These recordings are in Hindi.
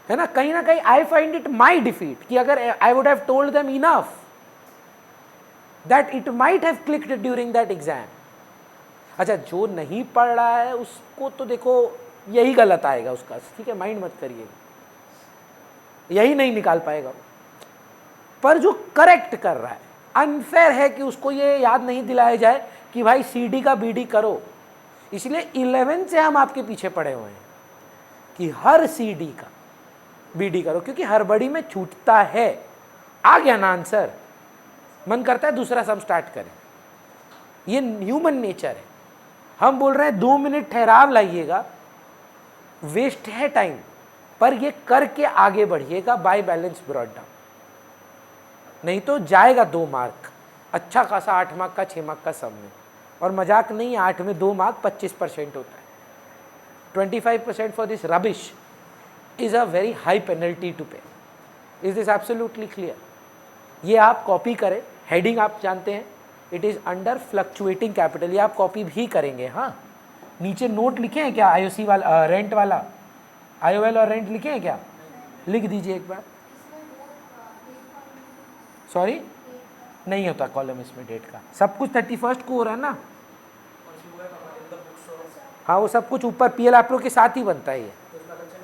है ना कहीं I find it my defeat कि अगर I would have told them enough that it might have clicked during that exam. अच्छा, जो नहीं पढ़ रहा है उसको तो देखो यही गलत आएगा उसका, ठीक है, माइंड मत करिएगा, यही नहीं निकाल पाएगा। पर जो करेक्ट कर रहा है, अनफेयर है कि उसको ये याद नहीं दिलाया जाए कि भाई सीडी का बीडी करो। इसलिए 11 से हम आपके पीछे पड़े हुए हैं कि हर सीडी का बीडी करो, क्योंकि हड़बड़ी में छूटता है। आ गया ना आंसर, मन करता है दूसरा सम स्टार्ट करें, ये ह्यूमन नेचर है। हम बोल रहे हैं 2 मिनट ठहराव लाइएगा, वेस्ट है टाइम, पर ये करके आगे बढ़िएगा बाय बैलेंस ब्रॉड डाउन, नहीं तो जाएगा 2 मार्क, अच्छा खासा 8 मार्क का 6 मार्क का सम में। और मजाक नहीं, 8 में 2 मार्क 25% होता है। 25% for this rubbish is a very high penalty to pay. Is this absolutely clear? ये आप कॉपी करें, हेडिंग आप जानते हैं, it is under fluctuating capital, ये आप कॉपी भी करेंगे। हाँ, नीचे नोट लिखे हैं क्या आईओसी वाला, रेंट वाला, आईओएल और रेंट लिखे हैं क्या? लिख दीजिए एक बार। सॉरी, नहीं होता कॉलम इसमें डेट का, सब कुछ 31 को हो रहा है ना। हाँ, वो सब कुछ ऊपर पीएल एप्रो के साथ ही बनता है, ये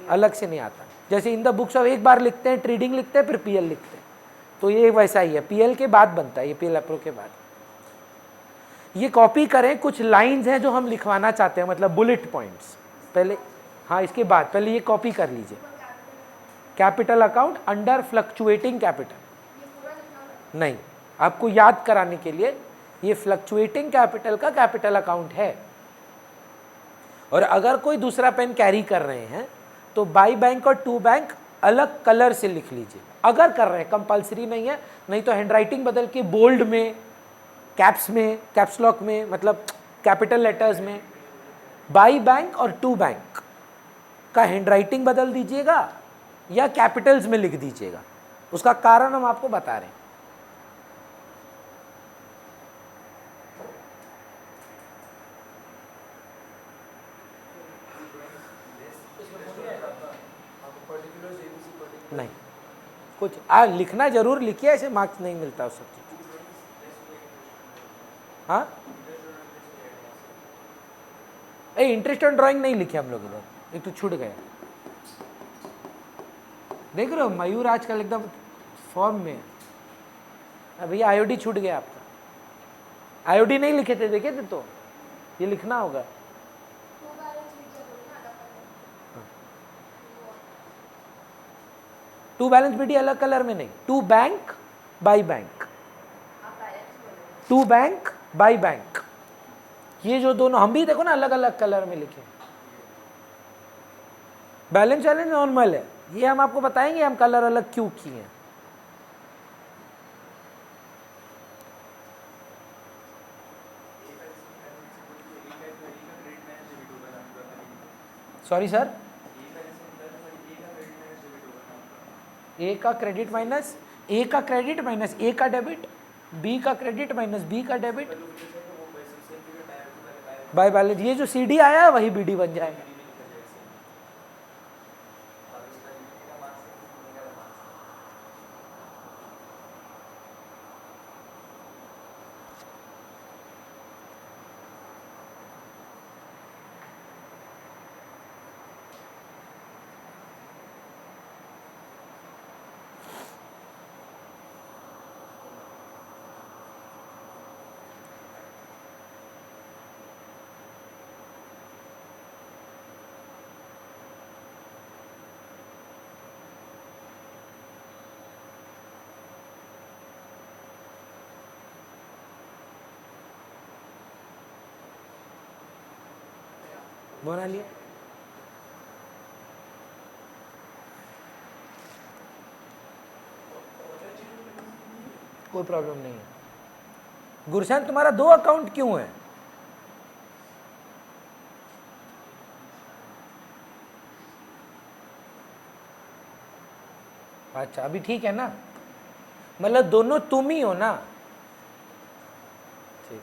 अलग से नहीं आता। जैसे इन द बुक्स ऑफ एक बार लिखते हैं, ट्रेडिंग लिखते हैं, फिर पीएल लिखते हैं, तो ये वैसा ही है, पीएल के बाद बनता है ये, पीएल एप्रो के बाद। ये कॉपी करें, कुछ लाइंस हैं जो हम लिखवाना चाहते हैं, मतलब बुलेट पॉइंट्स पहले। हाँ, इसके बाद पहले ये कॉपी कर लीजिए, capital account under fluctuating capital. नहीं, आपको याद कराने के लिए, ये फ्लक्चुएटिंग कैपिटल का कैपिटल अकाउंट है। और अगर कोई दूसरा पेन कैरी कर रहे हैं तो बाई बैंक और टू बैंक अलग कलर से लिख लीजिए, अगर कर रहे हैं, कंपलसरी नहीं है, नहीं तो हैंडराइटिंग बदल के बोल्ड में, कैप्स में, कैप्स लॉक में, मतलब कैपिटल लेटर्स में, बाई बैंक और टू बैंक का हैंडराइटिंग बदल दीजिएगा या कैपिटल्स में लिख दीजिएगा। उसका कारण हम आपको बता रहे हैं। नहीं, कुछ लिखना जरूर लिखिए, ऐसे मार्क्स नहीं मिलता उस सब चीज। हाँ, इंटरेस्ट ऑन ड्राइंग नहीं लिखे हम लोग इधर, एक तो छूट गया। देख रहे हो मयूर आजकल एकदम फॉर्म में है। भैया आईओडी छूट गया आपका, आईओडी नहीं लिखे थे, देखे थे, तो ये लिखना होगा। टू बैलेंस बीडी अलग कलर में नहीं, to bank by bank, to bank by bank, ये जो दोनों हम भी देखो ना अलग अलग कलर में लिखे। बैलेंस बैलेंस नॉर्मल है, ये हम आपको बताएंगे हम कलर अलग क्यों किए हैं। सॉरी सर, ए का क्रेडिट माइनस ए का क्रेडिट माइनस ए का डेबिट, बी का क्रेडिट माइनस बी का डेबिट बाय बैलेंस, ये जो सीडी आया है वही बीडी बन जाएगा। बना लिया, कोई प्रॉब्लम नहीं है। गुरशन, तुम्हारा 2 अकाउंट क्यों है? अच्छा, अभी ठीक है ना, मतलब दोनों तुम ही हो ना? ठीक,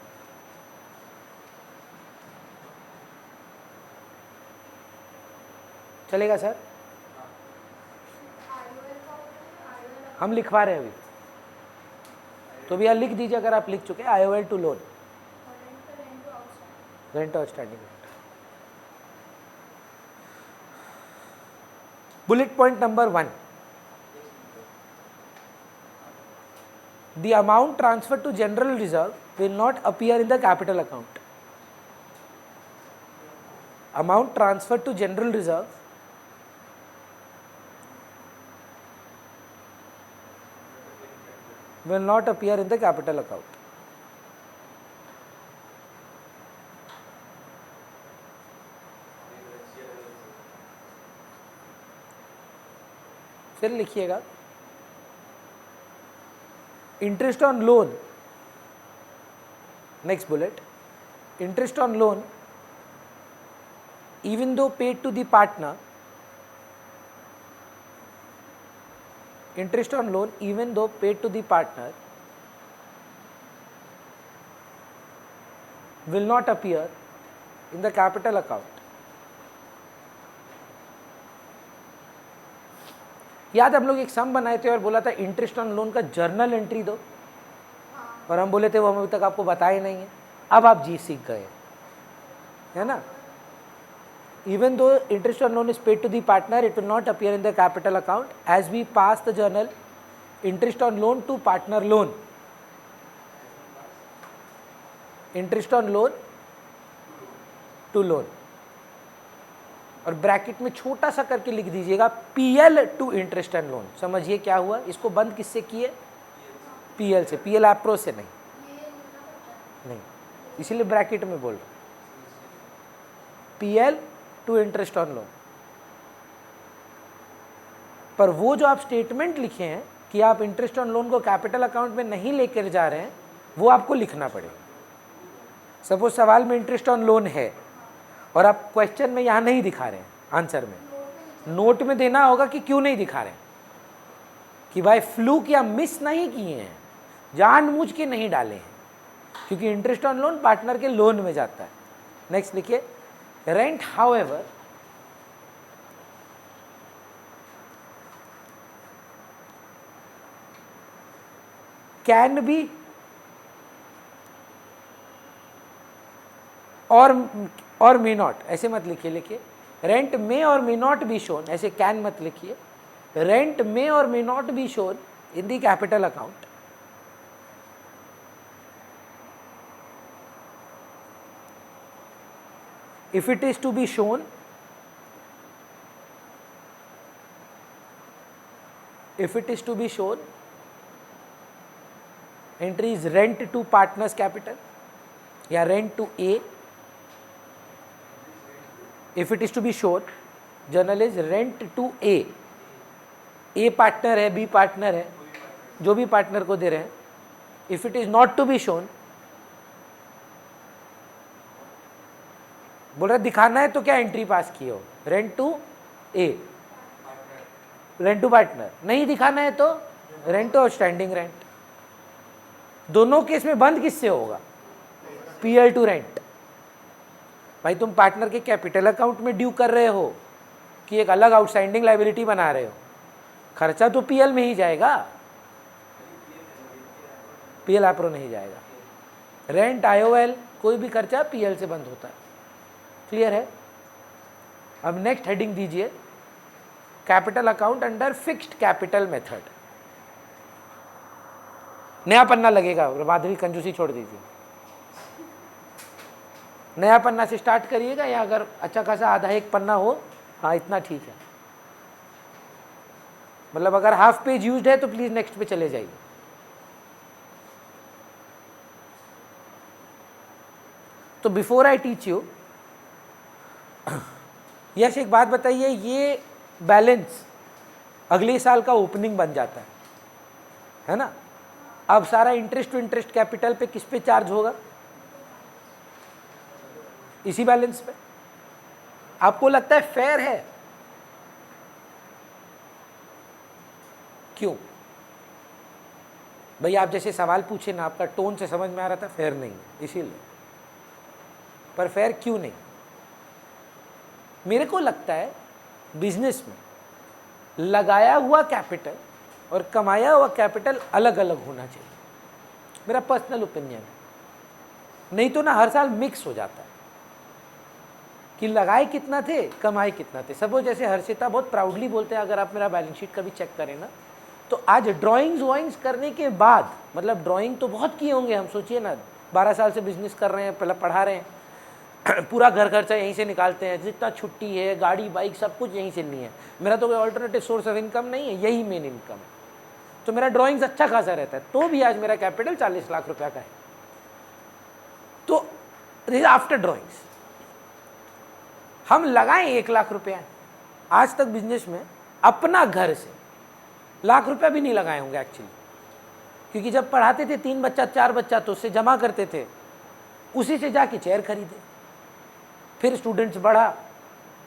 चलेगा सर। हम लिखवा रहे हैं अभी, तो भैया लिख दीजिए अगर आप लिख चुके, IOL to loan, rent outstanding. Bullet point number 1, the amount transferred to general reserve will not appear in the capital account. Amount transferred to general reserve will not appear in the capital account. फिर लिखिएगा, interest on loan, next bullet, interest on loan even though paid to the partner, interest on loan even though paid to the partner will not appear in the capital account. याद हम लोग एक सम बनाए थे और बोला था इंटरेस्ट ऑन लोन का जर्नल एंट्री दो, और हम बोले थे वो हम अभी तक आपको बताए नहीं है। अब आप जी सीख गए, है ना। Even though interest on loan is paid to the partner, it will not appear in the capital account as we pass the journal interest on loan to partner loan, interest on loan to loan, और ब्रैकेट में छोटा सा करके लिख दीजिएगा PL to interest and loan. समझिए क्या हुआ, इसको बंद किससे किए, PL से, PL एप्रो से नहीं, इसीलिए ब्रैकेट में बोल रहा हूं, PL to interest on loan. पर वो जो आप स्टेटमेंट लिखे हैं कि आप इंटरेस्ट ऑन लोन को कैपिटल अकाउंट में नहीं लेकर जा रहे हैं, वो आपको लिखना पड़ेगा। सपोज सवाल में इंटरेस्ट ऑन लोन है और आप क्वेश्चन में यहां नहीं दिखा रहे हैं, आंसर में, नोट में देना होगा कि क्यों नहीं दिखा रहे हैं, कि भाई फ्लूक या मिस नहीं किए हैं, जानबूझ के नहीं डाले हैं, क्योंकि इंटरेस्ट ऑन लोन पार्टनर के लोन में जाता है। नेक्स्ट लिखिए, rent however can be और may not, ऐसे मत लिखिए, रेंट may और may not be shown, ऐसे can मत लिखिए, रेंट may और may not be shown in the capital account if it is to be shown, entry is rent to partners capital या rent to A. If it is to be shown, journal is rent to A. A partner है, B पार्टनर है, जो भी पार्टनर को दे रहे हैं। If it is not to be shown, बोल रहे दिखाना है तो क्या एंट्री पास किए हो, rent to A, rent to partner, नहीं दिखाना है तो रेंट टू आउटस्टैंडिंग रेंट। दोनों केस में बंद किससे होगा, PL टू रेंट। भाई तुम पार्टनर के कैपिटल अकाउंट में ड्यू कर रहे हो कि एक अलग आउटस्टैंडिंग लायबिलिटी बना रहे हो, खर्चा तो PL में ही जाएगा, PL एप्रो नहीं जाएगा। रेंट IOL कोई भी खर्चा PL से बंद होता है। क्लियर है। अब नेक्स्ट हेडिंग दीजिए, capital account under fixed capital method. नया पन्ना लगेगा, माधुरी कंजूसी छोड़ दीजिए, नया पन्ना से स्टार्ट करिएगा, या अगर अच्छा खासा आधा एक पन्ना हो, हाँ इतना ठीक है, मतलब अगर हाफ पेज यूज्ड है तो प्लीज नेक्स्ट पे चले जाइए। तो बिफोर आई टीच यू, यश एक बात बताइए, ये बैलेंस अगले साल का ओपनिंग बन जाता है ना। अब सारा इंटरेस्ट टू इंटरेस्ट कैपिटल पे किस पे चार्ज होगा, इसी बैलेंस पे। आपको लगता है फेयर है, क्यों भाई? आप जैसे सवाल पूछे ना, आपका टोन से समझ में आ रहा था फेयर नहीं है, इसीलिए। पर फेयर क्यों नहीं? मेरे को लगता है बिजनेस में लगाया हुआ कैपिटल और कमाया हुआ कैपिटल अलग अलग होना चाहिए, मेरा पर्सनल ओपिनियन है। नहीं तो ना हर साल मिक्स हो जाता है कि लगाए कितना थे, कमाए कितना थे। सपोज जैसे हर्षिता बहुत प्राउडली बोलते हैं, अगर आप मेरा बैलेंस शीट कभी चेक करें ना, तो आज ड्राइंग्स वॉइंग्स करने के बाद, मतलब ड्राइंग तो बहुत किए होंगे, हम सोचिए ना 12 साल से बिजनेस कर रहे हैं, पहले पढ़ा रहे हैं, पूरा घर खर्चा यहीं से निकालते हैं, जितना छुट्टी है, गाड़ी बाइक सब कुछ यहीं से नहीं है। मेरा तो कोई ऑल्टरनेटिव सोर्स ऑफ इनकम नहीं है, यही मेन इनकम है। तो मेरा ड्राइंग्स अच्छा खासा रहता है, तो भी आज मेरा कैपिटल 40 लाख रुपया का है। तो आफ्टर ड्राइंग्स हम लगाएं 1 लाख रुपया, आज तक बिजनेस में अपना घर से लाख रुपया भी नहीं लगाए होंगे एक्चुअली, क्योंकि जब पढ़ाते थे 3 बच्चा 4 बच्चा तो उससे जमा करते थे, उसी से जाके चेयर खरीदे, फिर स्टूडेंट्स बढ़ा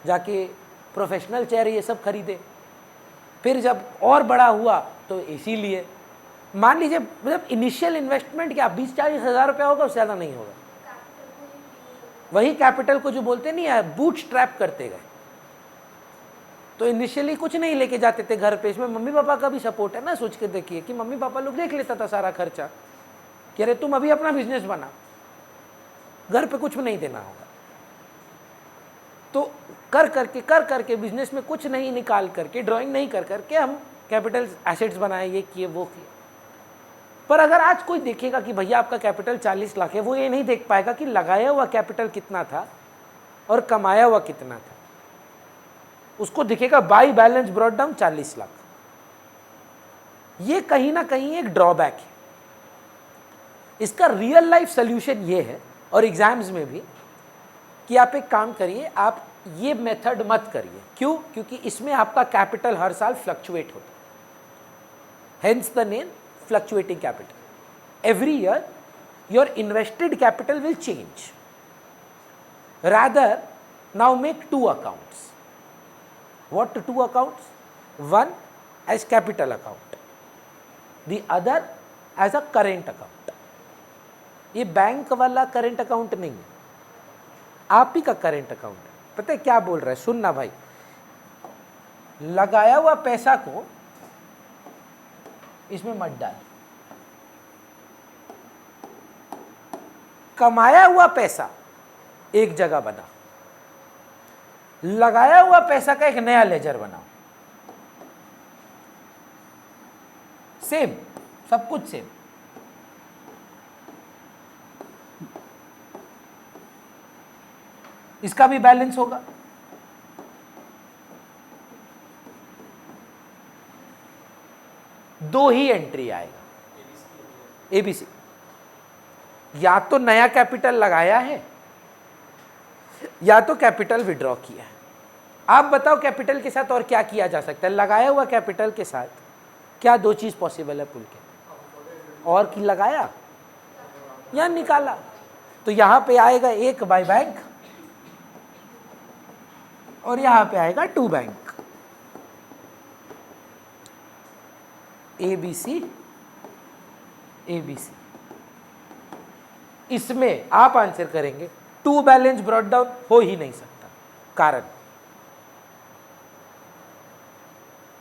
जाके प्रोफेशनल चेयर ये सब खरीदे, फिर जब और बड़ा हुआ तो एसी लिए। मान लीजिए मतलब इनिशियल इन्वेस्टमेंट क्या 20-40 हज़ार रुपया होगा, उससे ज़्यादा नहीं होगा। वही कैपिटल को जो बोलते नहीं है बूट स्ट्रैप करते गए। तो इनिशियली कुछ नहीं लेके जाते थे घर पे, इसमें मम्मी पापा का भी सपोर्ट है ना। सोच के देखिए कि मम्मी पापा लोग देख लेता था सारा खर्चा कि अरे तुम अभी अपना बिजनेस बना, घर पे कुछ नहीं देना होगा। तो कर करके बिजनेस में कुछ नहीं निकाल करके, ड्राइंग नहीं कर करके हम कैपिटल एसेट्स बनाए, ये किए वो किए। पर अगर आज कोई देखेगा कि भैया आपका कैपिटल 40 लाख है, वो ये नहीं देख पाएगा कि लगाया हुआ कैपिटल कितना था और कमाया हुआ कितना था। उसको दिखेगा by balance brought down 40 lakh. ये कहीं ना कहीं एक ड्रॉबैक है। इसका रियल लाइफ सोल्यूशन ये है, और एग्जाम्स में भी, कि आप एक काम करिए, आप ये मेथड मत करिए। क्यों? क्योंकि इसमें आपका कैपिटल हर साल फ्लक्चुएट होता है, hence the name fluctuating capital. Every year your invested capital will change. Rather, now make 2 accounts. What 2 accounts? One as capital account, the other as a current account. ये बैंक वाला करंट अकाउंट नहीं है, आप ही का करंट अकाउंट है। पता है क्या बोल रहा है? सुनना भाई, लगाया हुआ पैसा को इसमें मत डाल, कमाया हुआ पैसा एक जगह बना, लगाया हुआ पैसा का एक नया लेजर बनाओ। सेम, सब कुछ सेम। इसका भी बैलेंस होगा, दो ही एंट्री आएगा, एबीसी। या तो नया कैपिटल लगाया है या तो कैपिटल विड्रॉ किया है। आप बताओ कैपिटल के साथ और क्या किया जा सकता है? लगाया हुआ कैपिटल के साथ क्या 2 चीज पॉसिबल है पुल के? और की लगाया या निकाला। तो यहां पे आएगा एक बाय बैंक और यहां पे आएगा 2 बैंक, एबीसी एबीसी। इसमें आप आंसर करेंगे 2 बैलेंस ब्रॉट डाउन हो ही नहीं सकता। कारण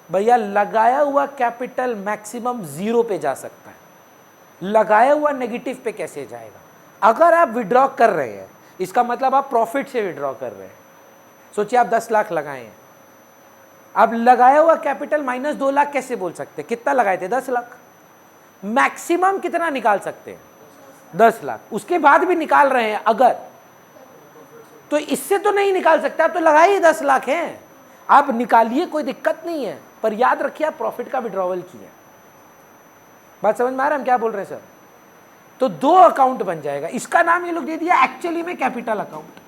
भैया लगाया हुआ कैपिटल मैक्सिमम 0 पे जा सकता है, लगाया हुआ नेगेटिव पे कैसे जाएगा? अगर आप विड्रॉ कर रहे हैं, इसका मतलब आप प्रॉफिट से विड्रॉ कर रहे हैं। सोचिए आप 10 लाख लगाए हैं, अब लगाया हुआ कैपिटल -2 लाख कैसे बोल सकते? कितना लगाए थे? 10 लाख। मैक्सिमम कितना निकाल सकते हैं? 10 लाख। उसके बाद भी निकाल रहे हैं अगर, तो इससे तो नहीं निकाल सकते। आप तो लगाए ही 10 लाख हैं, आप निकालिए, कोई दिक्कत नहीं है, पर याद रखिए आप प्रॉफिट का विड्रॉवल किया। बात समझ में आ रहा है हम क्या बोल रहे हैं सर? तो 2 अकाउंट बन जाएगा। इसका नाम ये लोग दे दिया एक्चुअली में कैपिटल अकाउंट।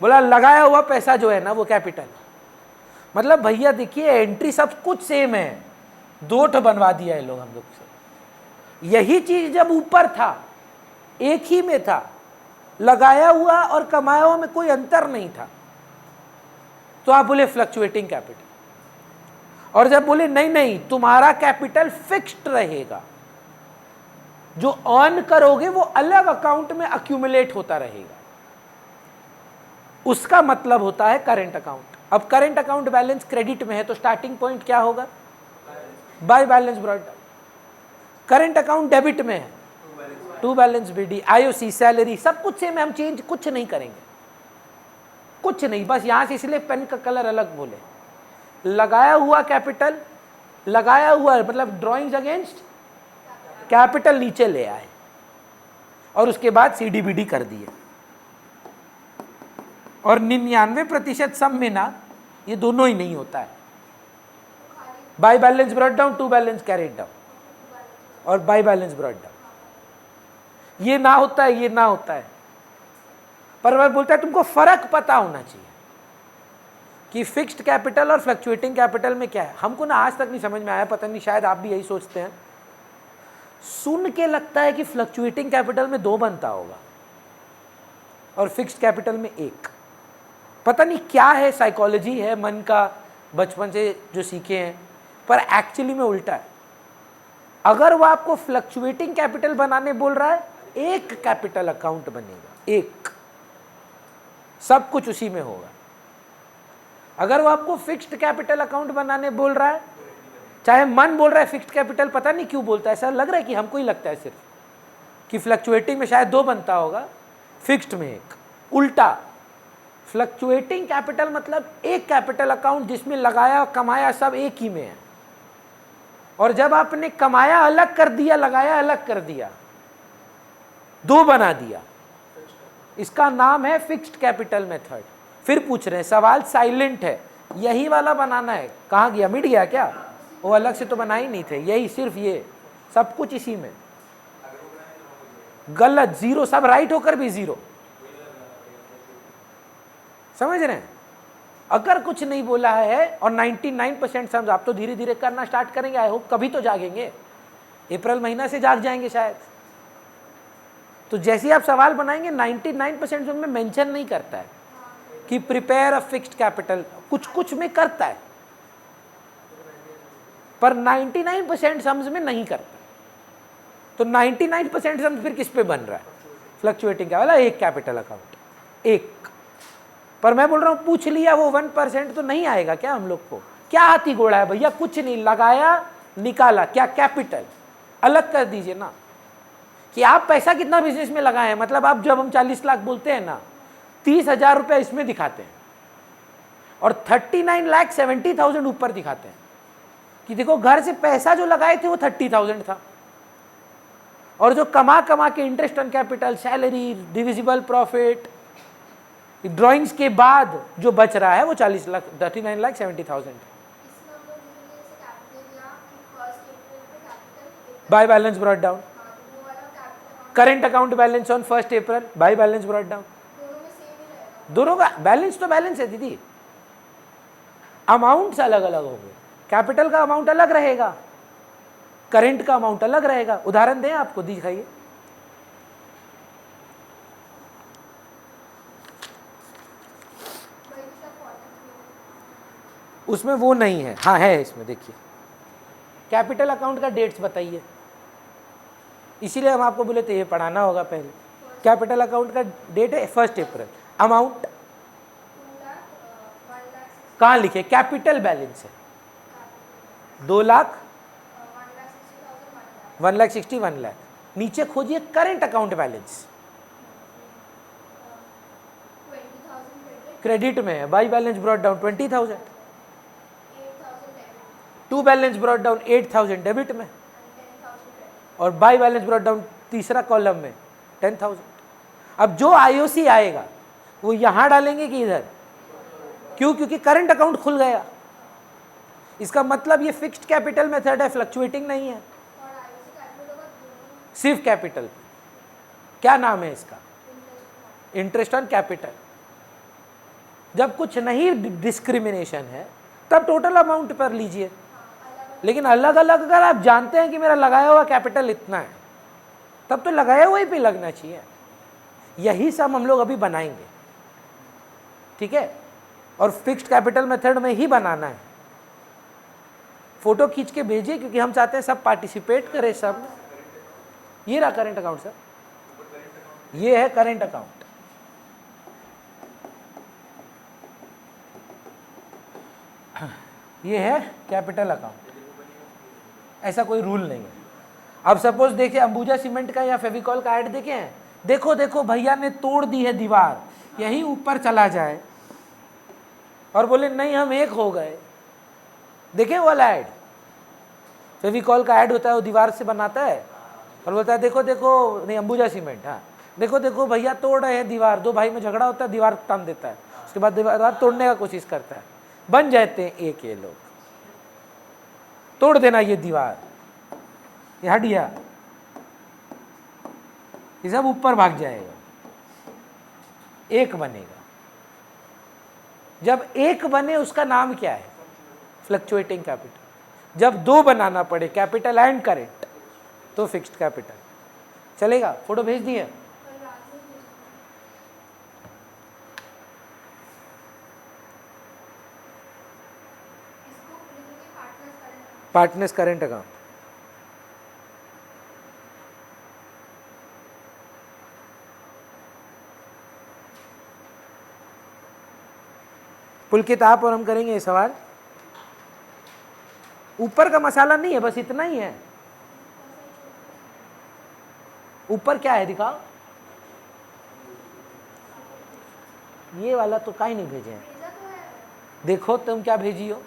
बोला लगाया हुआ पैसा जो है ना वो कैपिटल। मतलब भैया देखिए एंट्री सब कुछ सेम है, 2 बनवा दिया है लोग हम लोग से। यही चीज जब ऊपर था, एक ही में था, लगाया हुआ और कमाया हुआ में कोई अंतर नहीं था, तो आप बोले फ्लक्चुएटिंग कैपिटल। और जब बोले नहीं नहीं तुम्हारा कैपिटल फिक्स्ड रहेगा, जो अर्न करोगे वो अलग अकाउंट में अक्यूमुलेट होता रहेगा, उसका मतलब होता है करंट अकाउंट। अब करंट अकाउंट बैलेंस क्रेडिट में है तो स्टार्टिंग पॉइंट क्या होगा? By balance brought down. Current account debit में है, to balance BD, IOC, salary, सब कुछ सेम है, हम चेंज कुछ नहीं करेंगे, कुछ नहीं, बस यहां से इसलिए पेन का कलर अलग बोले। लगाया हुआ कैपिटल, लगाया हुआ मतलब ड्रॉइंग्स अगेंस्ट कैपिटल नीचे ले आए और उसके बाद सीडीबीडी कर दिए। और 99% सम में ना ये दोनों ही नहीं होता है, by balance brought down, to balance carried down और बाय बैलेंस ब्रॉट डाउन। ये ना होता है, ये ना होता है। पर वह बोलता है तुमको फर्क पता होना चाहिए कि फिक्स्ड कैपिटल और फ्लक्चुएटिंग कैपिटल में क्या है। हमको ना आज तक नहीं समझ में आया, पता नहीं शायद आप भी यही सोचते हैं। सुन के लगता है कि फ्लक्चुएटिंग कैपिटल में 2 बनता होगा और फिक्स्ड कैपिटल में 1। पता नहीं क्या है, साइकोलॉजी है मन का, बचपन से जो सीखे हैं, पर एक्चुअली में उल्टा है। अगर वो आपको फ्लक्चुएटिंग कैपिटल बनाने बोल रहा है, एक कैपिटल अकाउंट बनेगा, एक, सब कुछ उसी में होगा। अगर वो आपको फिक्स्ड कैपिटल अकाउंट बनाने बोल रहा है, चाहे मन बोल रहा है फिक्स्ड कैपिटल, पता नहीं क्यों बोलता है, ऐसा लग रहा है कि हमको ही लगता है सिर्फ कि फ्लक्चुएटिंग में शायद 2 बनता होगा, फिक्स्ड में 1। उल्टा, फ्लक्चुएटिंग कैपिटल मतलब एक कैपिटल अकाउंट जिसमें लगाया कमाया सब एक ही में है। और जब आपने कमाया अलग कर दिया, लगाया अलग कर दिया, 2 बना दिया, इसका नाम है फिक्स्ड कैपिटल मेथड। फिर पूछ रहे हैं, सवाल साइलेंट है, यही वाला बनाना है, कहाँ गया, मिट गया क्या? वो अलग से तो बना ही नहीं थे, यही सिर्फ ये, सब कुछ इसी में। गलत, जीरो, सब राइट होकर भी जीरो। समझ रहे हैं? अगर कुछ नहीं बोला है और 99% समझ, आप तो धीरे धीरे करना स्टार्ट करेंगे, आई होप कभी तो जागेंगे, अप्रैल महीना से जाग जाएंगे शायद। तो जैसे ही आप सवाल बनाएंगे 99% में मेंशन नहीं करता है कि प्रिपेयर अ फिक्स्ड कैपिटल, कुछ कुछ में करता है पर 99% सम्स में नहीं करता। तो 99% सम्स फिर किस पे बन रहा है? फ्लक्चुएटिंग का वाला एक कैपिटल अकाउंट, एक। पर मैं बोल रहा हूं पूछ लिया वो 1% तो नहीं आएगा क्या हम लोग को? क्या हाथी घोड़ा है भैया, कुछ नहीं, लगाया निकाला, क्या कैपिटल अलग कर दीजिए ना कि आप पैसा कितना बिजनेस में लगाए हैं। मतलब आप जब हम 40 लाख बोलते हैं ना, 30,000 रुपये इसमें दिखाते हैं और 39,70,000 ऊपर दिखाते हैं कि देखो घर से पैसा जो लगाए थे वो 30,000 था और जो कमा कमा के interest on capital, salary, divisible profit, drawings के बाद जो बच रहा है वो 39,70,000। Bye balance brought down, current account balance on 1 April, bye balance brought down. दोनों का बैलेंस तो बैलेंस है दीदी, अमाउंट्स अलग अलग होंगे। कैपिटल का अमाउंट अलग रहेगा, करेंट का अमाउंट अलग रहेगा। उदाहरण दें आपको, दिखाइए। उसमें वो नहीं है, हाँ है इसमें, देखिए कैपिटल अकाउंट का डेट्स बताइए, इसीलिए हम आपको बोले थे ये पढ़ाना होगा पहले। कैपिटल अकाउंट का डेट है 1 अप्रैल। अमाउंट कहाँ लिखे? कैपिटल बैलेंस है 2 लाख, 1,60,000, 1 लाख। नीचे खोजिए करेंट अकाउंट बैलेंस, क्रेडिट में है। By balance brought down 20,000, to balance brought down 8,000 debit में, और बाई बैलेंस ब्रॉट डाउन तीसरा कॉलम में 10,000। अब जो आईओसी आएगा वो यहां डालेंगे कि इधर? क्यों? क्योंकि करंट अकाउंट खुल गया। इसका मतलब ये फिक्स्ड कैपिटल मेथड है, फ्लक्चुएटिंग नहीं है, सिर्फ कैपिटल। क्या नाम है इसका? Interest on capital. जब कुछ नहीं डिस्क्रिमिनेशन है तब टोटल अमाउंट पर लीजिए, लेकिन अलग अलग अगर आप जानते हैं कि मेरा लगाया हुआ कैपिटल इतना है, तब तो लगाया हुआ ही पे लगना चाहिए। यही सब हम लोग अभी बनाएंगे, ठीक है? और फिक्स्ड कैपिटल मेथड में ही बनाना है। फोटो खींच के भेजिए क्योंकि हम चाहते हैं सब पार्टिसिपेट करें सब। ये रहा करेंट अकाउंट सर, ये है करेंट अकाउंट। ये है कैपिटल अकाउंट। ऐसा कोई रूल नहीं है। अब सपोज देखिए अंबुजा सीमेंट का या फेविकॉल का ऐड देखे हैं, देखो देखो भैया ने तोड़ दी है दीवार, यही ऊपर चला जाए और बोले नहीं हम एक हो गए। देखें वाला ऐड, फेविकॉल का ऐड होता है, वो दीवार से बनाता है और बोलता है देखो देखो, नहीं अंबुजा सीमेंट, हाँ देखो देखो भैया तोड़ रहे हैं दीवार, दो भाई में झगड़ा होता है, दीवार टान देता है, उसके बाद दीवार तोड़ने का कोशिश करता है, बन जाते हैं एक ये लोग, तोड़ देना ये दीवार, ये हट गया, ये सब ऊपर भाग जाएगा, एक बनेगा। जब एक बने उसका नाम क्या है? Fluctuating capital. जब दो बनाना पड़े, कैपिटल एंड करेंट, तो फिक्स्ड कैपिटल चलेगा। फोटो भेज दिए? पार्टनर्स करेंट अकाउंट, पुलकित आप और हम करेंगे ये सवाल। ऊपर का मसाला नहीं है, बस इतना ही है। ऊपर क्या है दिखाओ, ये वाला तो काहे नहीं भेजे हैं, देखो तुम क्या भेजी हो।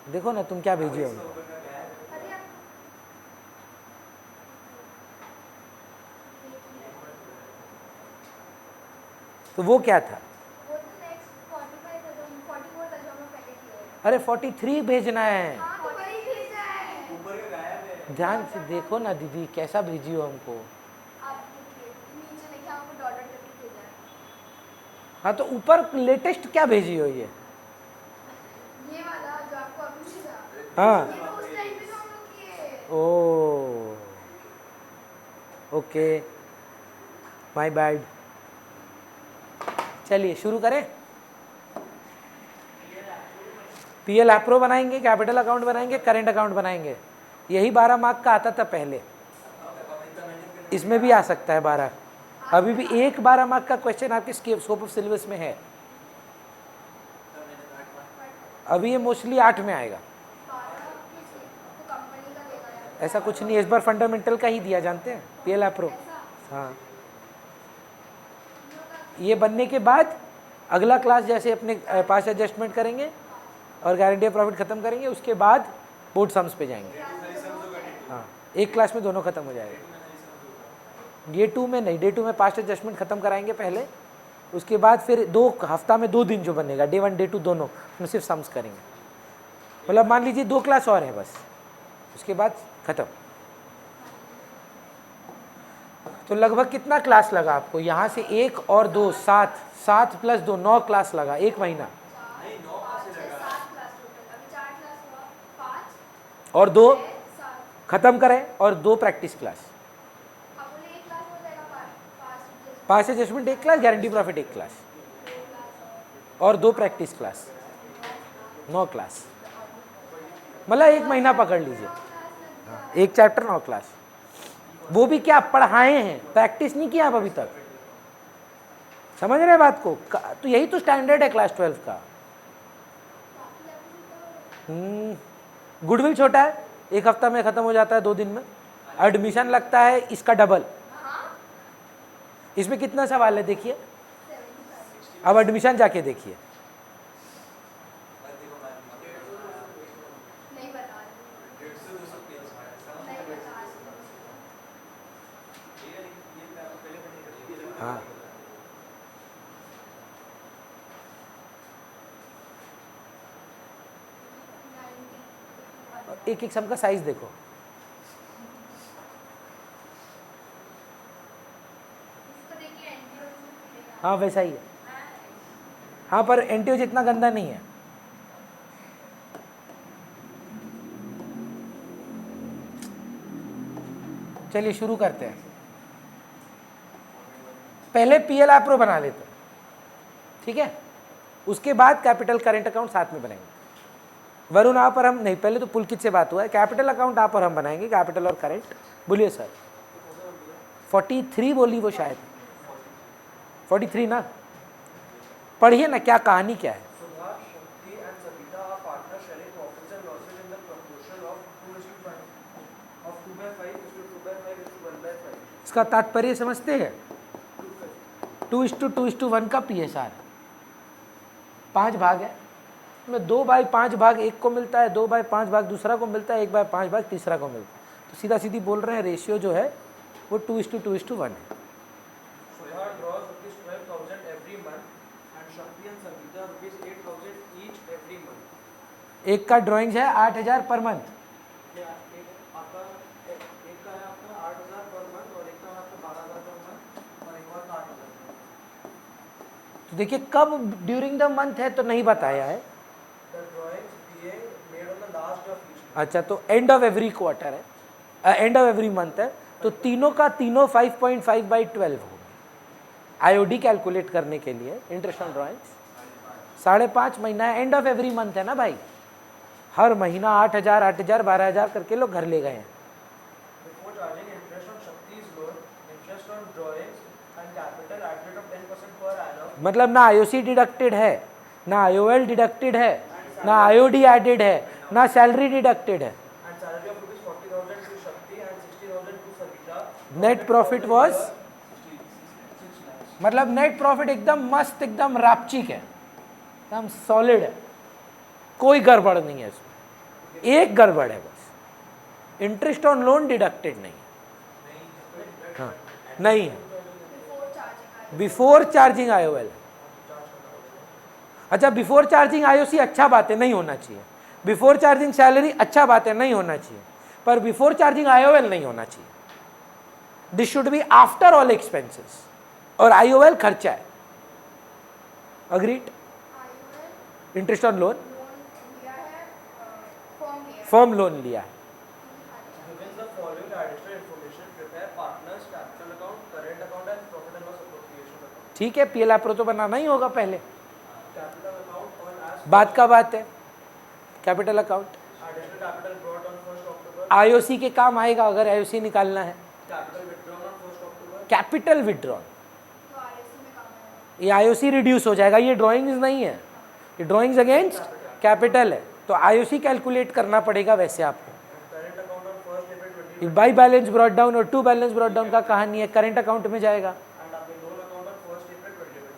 देखो ना तुम क्या भेजी हो। तो वो क्या था? अरे 43 भेजना है। ध्यान से देखो ना दीदी, कैसा भेजी हो हमको। हाँ तो ऊपर लेटेस्ट क्या भेजी हो ये वाला जो आपको अभी भेजा। हाँ ये तो उस टाइम पे जो हम लोग किए। Oh okay, my bad. चलिए शुरू करें। पीएल एप्रो बनाएंगे, कैपिटल अकाउंट बनाएंगे, करेंट अकाउंट बनाएंगे। यही 12 मार्क का आता था पहले, इसमें भी आ सकता है 12। अभी भी एक 12 मार्क का क्वेश्चन आपके स्कोप ऑफ सिलेबस में है। अभी ये मोस्टली 8 में आएगा। ऐसा कुछ नहीं, इस बार फंडामेंटल का ही दिया, जानते हैं पीएल एप्रो। हाँ ये बनने के बाद अगला क्लास जैसे अपने पास एडजस्टमेंट करेंगे और गारंटी ऑफ प्रॉफिट खत्म करेंगे, उसके बाद बोर्ड सम्स पे जाएंगे। हाँ एक क्लास में दोनों खत्म हो जाएगा। डे 2 में नहीं, डे 2 में पास्ट एडजस्टमेंट खत्म कराएंगे पहले, उसके बाद फिर 2 हफ्ता में 2 दिन जो बनेगा, डे 1 डे 2 दोनों, उसमें सिर्फ सम्स करेंगे। मतलब मान लीजिए 2 क्लास और है बस, उसके बाद खत्म। तो लगभग कितना क्लास लगा आपको? यहाँ से 1 और 2 7, 7 प्लस 2 9 क्लास लगा, 1 महीना। और 2 खत्म करें और 2 practice class. Past adjustment 1 class, guarantee profit 1 class और 2 प्रैक्टिस क्लास, 9 क्लास। मतलब 1 महीना पकड़ लीजिए। हाँ, 1 चैप्टर 9 क्लास। वो भी क्या पढ़ाए हैं, प्रैक्टिस नहीं किया आप अभी तक। समझ रहे हैं बात को? तो यही तो स्टैंडर्ड है क्लास 12 का। गुडविल छोटा है, 1 हफ्ता में खत्म हो जाता है, 2 दिन में। एडमिशन लगता है इसका डबल। इसमें कितना सवाल है देखिए, अब एडमिशन जाके देखिए। हाँ एक एक सम का साइज देखो। हाँ वैसा ही है। हाँ पर एनटीओ जितना गंदा नहीं है। चलिए शुरू करते हैं। पहले पीएल एप्रो बना लेते हैं, ठीक है? उसके बाद कैपिटल करेंट अकाउंट साथ में बनाएंगे। वरुण आप और हम नहीं, पहले तो पुलकित से बात हुआ है। कैपिटल अकाउंट आप और हम बनाएंगे, कैपिटल और करेंट। बोलिए सर। 43 बोली वो शायद, 43 ना? पढ़िए ना, क्या कहानी क्या है। इसका तात्पर्य समझते हैं, 2:2:1 का PSR 5 भाग है, में 2/5 भाग एक को मिलता है, 2/5 भाग दूसरा को मिलता है, 1/5 भाग तीसरा को मिलता है। तो सीधा सीधी बोल रहे हैं रेशियो जो है वो 2:2:1 है। एक का ड्राइंग है 8,000 पर मंथ, तो देखिए कब ड्यूरिंग द मंथ है तो नहीं बताया है। अच्छा, तो एंड ऑफ एवरी क्वार्टर है, एंड ऑफ एवरी मंथ है, तो तीनों का तीनों 5.5/12 होंगे। IOD कैलकुलेट करने के लिए इंटरेस्ट ऑन ड्राइंग्स 5.5 महीना है, एंड ऑफ एवरी मंथ है ना भाई, हर महीना 8,000 8,000 12,000 करके लोग घर ले गए हैं। मतलब ना IOC डिडक्टेड है, ना IOL डिडक्टेड है, ना IOD एडेड है, ना सैलरी डिडक्टेड है। नेट प्रॉफिट वॉज, मतलब नेट प्रॉफिट एकदम मस्त, एकदम रापचिक है, एकदम सॉलिड है, कोई गड़बड़ नहीं है इसमें। एक गड़बड़ है बस, इंटरेस्ट ऑन लोन डिडक्टेड नहीं है। हाँ, नहीं है, बिफोर चार्जिंग IOL। अच्छा, बिफोर चार्जिंग IOC अच्छा बात है, नहीं होना चाहिए। बिफोर चार्जिंग सैलरी अच्छा बात है, नहीं होना चाहिए, पर बिफोर चार्जिंग IOL नहीं होना चाहिए। This should be after all expenses, और IOL खर्चा है। Agreed? Interest on loan, firm loan लिया है। ठीक है, PL APRO तो बनाना ही होगा पहले, बात का बात है। कैपिटल अकाउंट IOC के काम आएगा अगर IOC निकालना है। कैपिटल विड्रॉल ये IOC रिड्यूस हो जाएगा, ये ड्राइंग्स नहीं है, ये ड्राइंग्स अगेंस्ट कैपिटल है, तो IOC कैलकुलेट करना पड़ेगा वैसे आपको। बाई बैलेंस ब्रॉट डाउन और टू बैलेंस ब्रॉट डाउन का कहानी है, करेंट अकाउंट में जाएगा।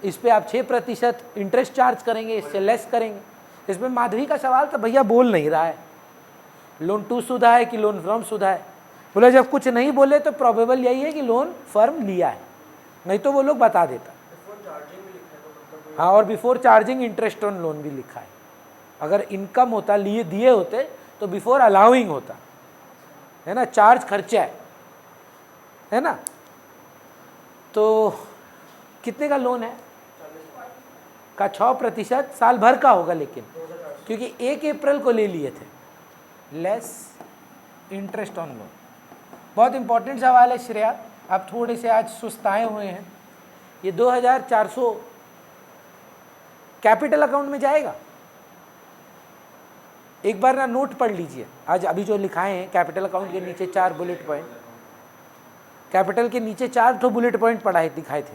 इस पे आप 6% इंटरेस्ट चार्ज करेंगे, इससे लेस करेंगे। इसमें माधवी का सवाल था, भैया बोल नहीं रहा है लोन टू सुधा है कि लोन फ्रॉम सुधा है। बोले जब कुछ नहीं बोले तो प्रोबेबल यही है कि लोन फर्म लिया है, नहीं तो वो लोग बता देता। हाँ, और before charging interest on loan भी लिखा है। अगर इनकम होता, लिए दिए होते तो बिफोर अलाउइंग होता, है ना, चार्ज खर्चा है ना। तो कितने का लोन है का 6% साल भर का होगा, लेकिन क्योंकि 1 अप्रैल को ले लिए थे, लेस इंटरेस्ट ऑन लोन। बहुत इंपॉर्टेंट सवाल है श्रेया, आप थोड़े से आज सुस्ताए हुए हैं। ये 2,400 कैपिटल अकाउंट में जाएगा। एक बार ना नोट पढ़ लीजिए, आज अभी जो लिखाए हैं कैपिटल अकाउंट के नीचे 4 बुलेट पॉइंट, कैपिटल के नीचे 4 तो बुलेट पॉइंट पढ़ाए दिखाए थे,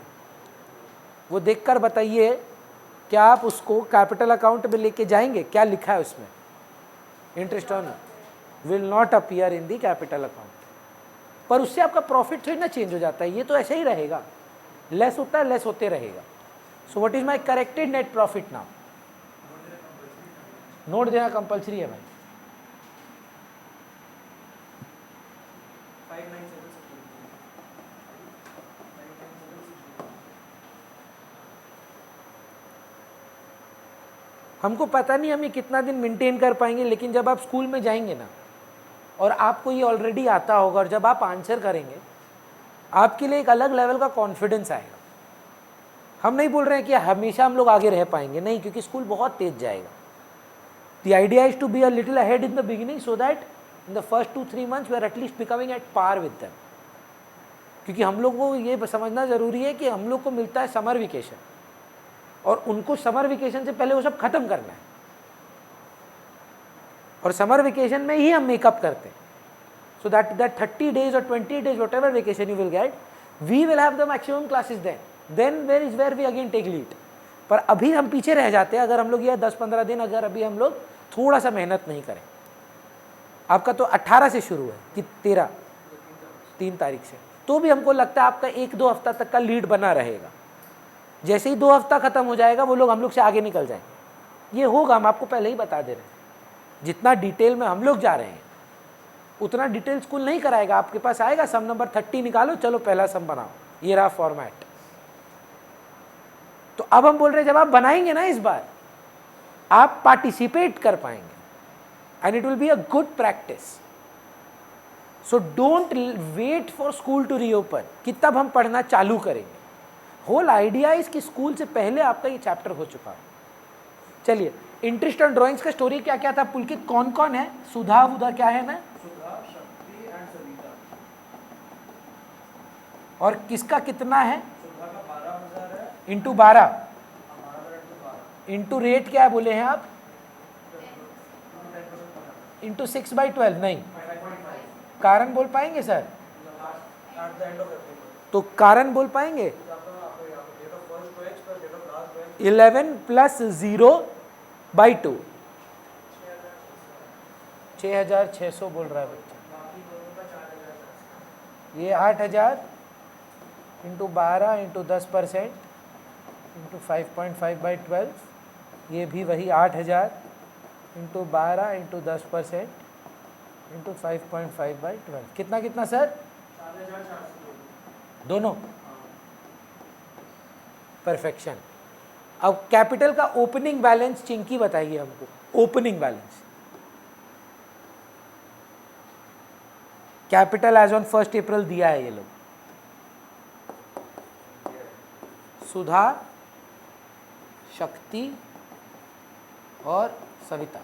वो देखकर बताइए क्या आप उसको कैपिटल अकाउंट में लेके जाएंगे। क्या लिखा है उसमें? Interest on will not appear in the capital account. पर उससे आपका प्रॉफिट थोड़ी ना चेंज हो जाता है, ये तो ऐसे ही रहेगा, लेस होता है, लेस होते रहेगा। So what is my corrected net profit now? Note देना कंपलसरी है भाई। 5977। हमको पता नहीं हम ये कितना दिन मेंटेन कर पाएंगे, लेकिन जब आप स्कूल में जाएंगे ना और आपको ये ऑलरेडी आता होगा, और जब आप आंसर करेंगे आपके लिए एक अलग लेवल का कॉन्फिडेंस आएगा। हम नहीं बोल रहे हैं कि हमेशा हम लोग आगे रह पाएंगे, नहीं, क्योंकि स्कूल बहुत तेज जाएगा। The idea is to be a little ahead in the beginning so that in the first 2-3 months we are at least becoming at par with them। क्योंकि हम लोग को ये समझना ज़रूरी है कि हम लोग को मिलता है समर वेकेशन, और उनको समर वेकेशन से पहले वो सब खत्म करना है, और समर वेकेशन में ही हम मेकअप करते हैं। So that 30 days or 20 days whatever vacation you will get, we will have the maximum classes then where we again take lead। पर अभी हम पीछे रह जाते हैं अगर हम लोग ये 10-15 दिन अगर अभी हम लोग थोड़ा सा मेहनत नहीं करें। आपका तो 18 से शुरू है कि 3 तारीख से, तो भी हमको लगता है आपका 1-2 हफ्ता तक का लीड बना रहेगा। जैसे ही 2 हफ्ता खत्म हो जाएगा वो लोग हम लोग से आगे निकल जाएंगे। ये होगा, हम आपको पहले ही बता दे रहे हैं। जितना डिटेल में हम लोग जा रहे हैं उतना डिटेल स्कूल नहीं कराएगा। आपके पास आएगा सम नंबर 30 निकालो, चलो पहला सम बनाओ, ये रहा फॉर्मेट। तो अब हम बोल रहे हैं जब आप बनाएंगे ना इस बार आप पार्टिसिपेट कर पाएंगे and it will be a good practice. So don't wait for school to reopen कि तब हम पढ़ना चालू करेंगे। होल आइडिया इज कि स्कूल से पहले आपका ये चैप्टर हो चुका है। चलिए, इंटरेस्ट ऑन ड्राइंग्स का स्टोरी क्या क्या था पुलकित? कौन कौन है? सुधा उधा क्या है ना, सुधा, शक्ति एंड सविता। और किसका कितना है? सुधा का 12,000 है इंटू 12 हमारा इंटू 12 इंटू रेट क्या बोले हैं आप? इंटू 6/12 नहीं, 5.5 कारण बोल पाएंगे sir? At the end of every तो कारण बोल पाएंगे? डेट ऑफ फर्स्ट बैच पर date of last batch 11 plus 0/2 6,600 बोल रहा है बच्चा। बाकी दोनों का 4,000। ये 8,000 इंटू 12 इंटू 10% इंटू 5.5/12, ये भी वही 8,000 इंटू 12 इंटू 10% इंटू 5.5/12। कितना कितना सर? 4,400 दोनों परफेक्शन। अब कैपिटल का ओपनिंग बैलेंस चिंकी बताइए हमको। Opening balance capital as on 1 April दिया है ये लोग। सुधा, शक्ति और सविता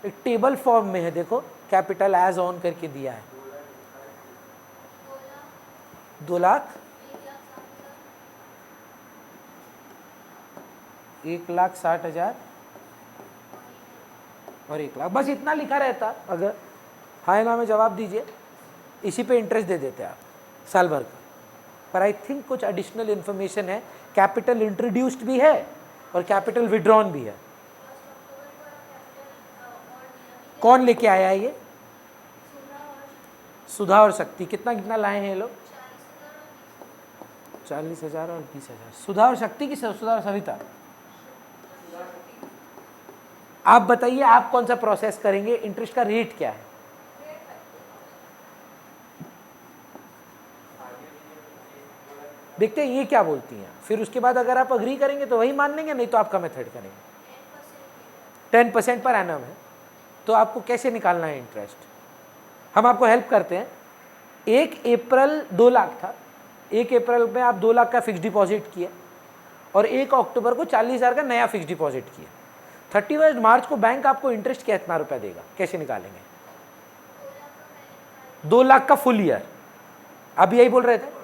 एक टेबल फॉर्म में है, देखो कैपिटल एज ऑन करके दिया है। 2 लाख, 1,60,000 और 1 लाख, बस इतना लिखा रहता। अगर हाँ ना में जवाब दीजिए, इसी पे इंटरेस्ट दे देते आप साल भर का। पर आई थिंक कुछ एडिशनल इन्फॉर्मेशन है, कैपिटल इंट्रोड्यूस्ड भी है और कैपिटल विड्रॉन भी है। कौन लेके आया है ये? सुधा और शक्ति। कितना कितना लाए हैं ये लोग? 40,000 और 20,000। सुधा और शक्ति की? सुधा और सविता? आप बताइए आप कौन सा प्रोसेस करेंगे? इंटरेस्ट का रेट क्या है? देखते हैं ये क्या बोलती हैं, फिर उसके बाद अगर आप अग्री करेंगे तो वही मान लेंगे, नहीं तो आपका मेथड करेंगे। 10% पर एनम है, तो आपको कैसे निकालना है इंटरेस्ट? हम आपको हेल्प करते हैं। 1 अप्रैल 2 लाख था, 1 अप्रैल में आप 2 लाख का फिक्स डिपॉजिट किया और 1 अक्टूबर को 40,000 का नया फिक्स डिपॉजिट किया। 31 मार्च को बैंक आपको इंटरेस्ट कितना रुपया देगा? कैसे निकालेंगे? 2 लाख का फुल ईयर, अब यही बोल रहे थे,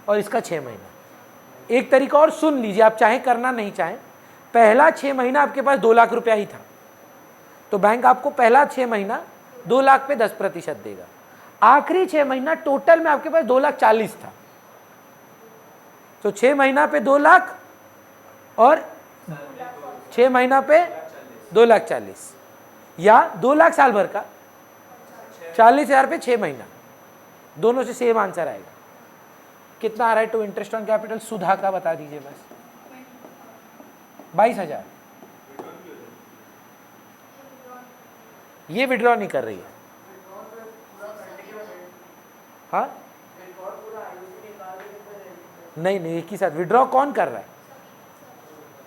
और इसका 6 महीना। एक तरीका और सुन लीजिए, आप चाहे करना नहीं चाहें, पहला 6 महीना आपके पास 2 लाख रुपया ही था, तो बैंक आपको पहला 6 महीना 2 लाख पे 10% देगा। आखिरी 6 महीना टोटल में आपके पास 2,40,000 था, तो 6 महीना पे 2 लाख और 6 महीना पे 2,40,000, या 2 लाख साल भर का, 40,000 पे 6 महीना, दोनों से सेम आंसर आएगा। कितना आ रहा है टू इंटरेस्ट ऑन कैपिटल? सुधा का बता दीजिए बस। 22,000। ये विड्रॉ नहीं कर रही है। हाँ नहीं, एक ही साथ विड्रॉ कौन कर रहा है?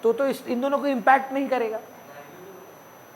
तो इन दोनों को इम्पैक्ट नहीं करेगा।